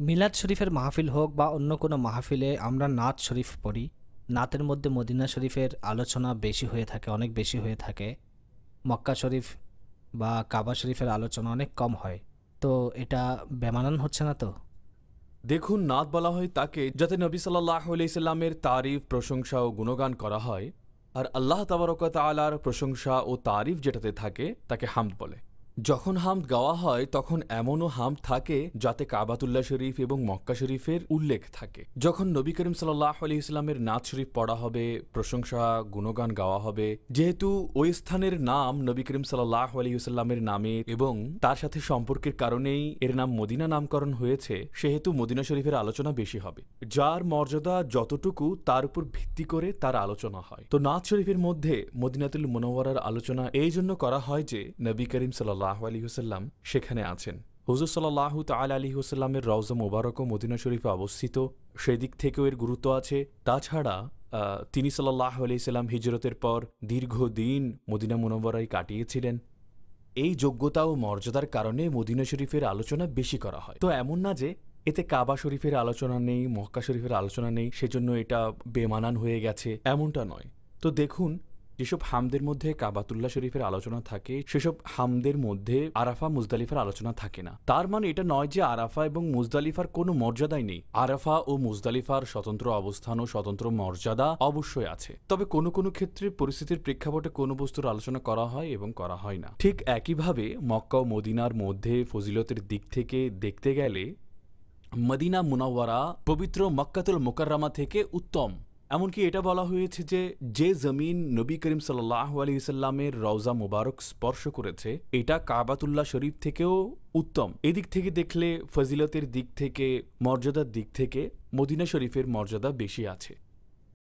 মিলাদ শরীফের মাহফিল হোক বা অন্য কোনো মাহফিলে আমরা নাত শরীফ পড়ি। নাতের মধ্যে মদিনা শরীফের আলোচনা বেশি হয়ে থাকে, অনেক বেশি হয়ে থাকে। মক্কা শরীফ বা কাবা শরীফের আলোচনা অনেক কম হয়। তো এটা বেমানান হচ্ছে না তো? দেখুন, নাত বলা হয় তাকে যাতে নবী সাল্লাল্লাহু আলাইহি সাল্লামের তারিফ, প্রশংসা ও গুণগান করা হয়। আর আল্লাহ তাবারক ওয়া তাআলার প্রশংসা ও তারিফ যেটাতে থাকে তাকে হামদ বলে। যখন হামদ গাওয়া হয় তখন এমনও হামদ থাকে যাতে কাবাতুল্লাহ শরীফ এবং মক্কা শরীফের উল্লেখ থাকে। যখন নবী করিম সাল্লাল্লাহু আলাইহি সাল্লামের নাত শরীফ পড়া হবে, প্রশংসা গুণগান গাওয়া হবে, যেহেতু ওই স্থানের নাম নবী করিম সাল্লাল্লাহু আলাইহি সাল্লামের নামে এবং তার সাথে সম্পর্কের কারণেই এর নাম মদিনা নামকরণ হয়েছে, সেহেতু মদিনা শরীফের আলোচনা বেশি হবে। যার মর্যাদা যতটুকু তার উপর ভিত্তি করে তার আলোচনা হয়। তো নাত শরীফের মধ্যে মদিনাতুল মুনাওয়ারার আলোচনা এই জন্য করা হয় যে নবী করিম সাল্লাল্লাহু আলাইহি ওয়াসাল্লাম সেখানে আছেন। হুজুর সাল্লাল্লাহু তাআলা আলাইহি ওয়াসাল্লামের রওজা মুবারক ও মদিনা শরীফে অবস্থিত, সেই দিক থেকেও এর গুরুত্ব আছে। তাছাড়া তিনি সাল্লাল্লাহু আলাইহি সাল্লাম হিজরতের পর দীর্ঘদিন মদিনা মুনাওয়ারায় কাটিয়েছিলেন। এই যোগ্যতা ও মর্যাদার কারণে মদিনা শরীফের আলোচনা বেশি করা হয়। তো এমন না যে এতে কাবা শরীফের আলোচনা নেই, মক্কা শরীফের আলোচনা নেই, সেজন্য এটা বেমানান হয়ে গেছে, এমনটা নয়। তো দেখুন, যেসব হামদের মধ্যে কাবাতুল্লাহ শরীফের আলোচনা থাকে সেসব হামদের মধ্যে আরাফা মুজদালিফার আলোচনা থাকে না। তার মানে এটা নয় যে আরাফা এবং মুজদালিফার কোনো মর্যাদাই নেই। আরাফা ও মুজদালিফার স্বতন্ত্র অবস্থান ও স্বতন্ত্র মর্যাদা অবশ্যই আছে। তবে কোনো কোনো ক্ষেত্রে পরিস্থিতির প্রেক্ষাপটে কোনো বস্তুর আলোচনা করা হয় এবং করা হয় না। ঠিক একইভাবে মক্কা ও মদিনার মধ্যে ফজিলতের দিক থেকে দেখতে গেলে মদিনা মুনাওয়ারা পবিত্র মক্কাতুল মুকাররমা থেকে উত্তম। এমনকি এটা বলা হয়েছে যে যে জমিন নবী করিম সাল্লাল্লাহু আলাইহি সাল্লামের রওজা মুবারক স্পর্শ করেছে এটা কাবাতুল্লাহ শরীফ থেকেও উত্তম। এদিক থেকে দেখলে ফজিলতের দিক থেকে, মর্যাদার দিক থেকে মদিনা শরীফের মর্যাদা বেশি আছে।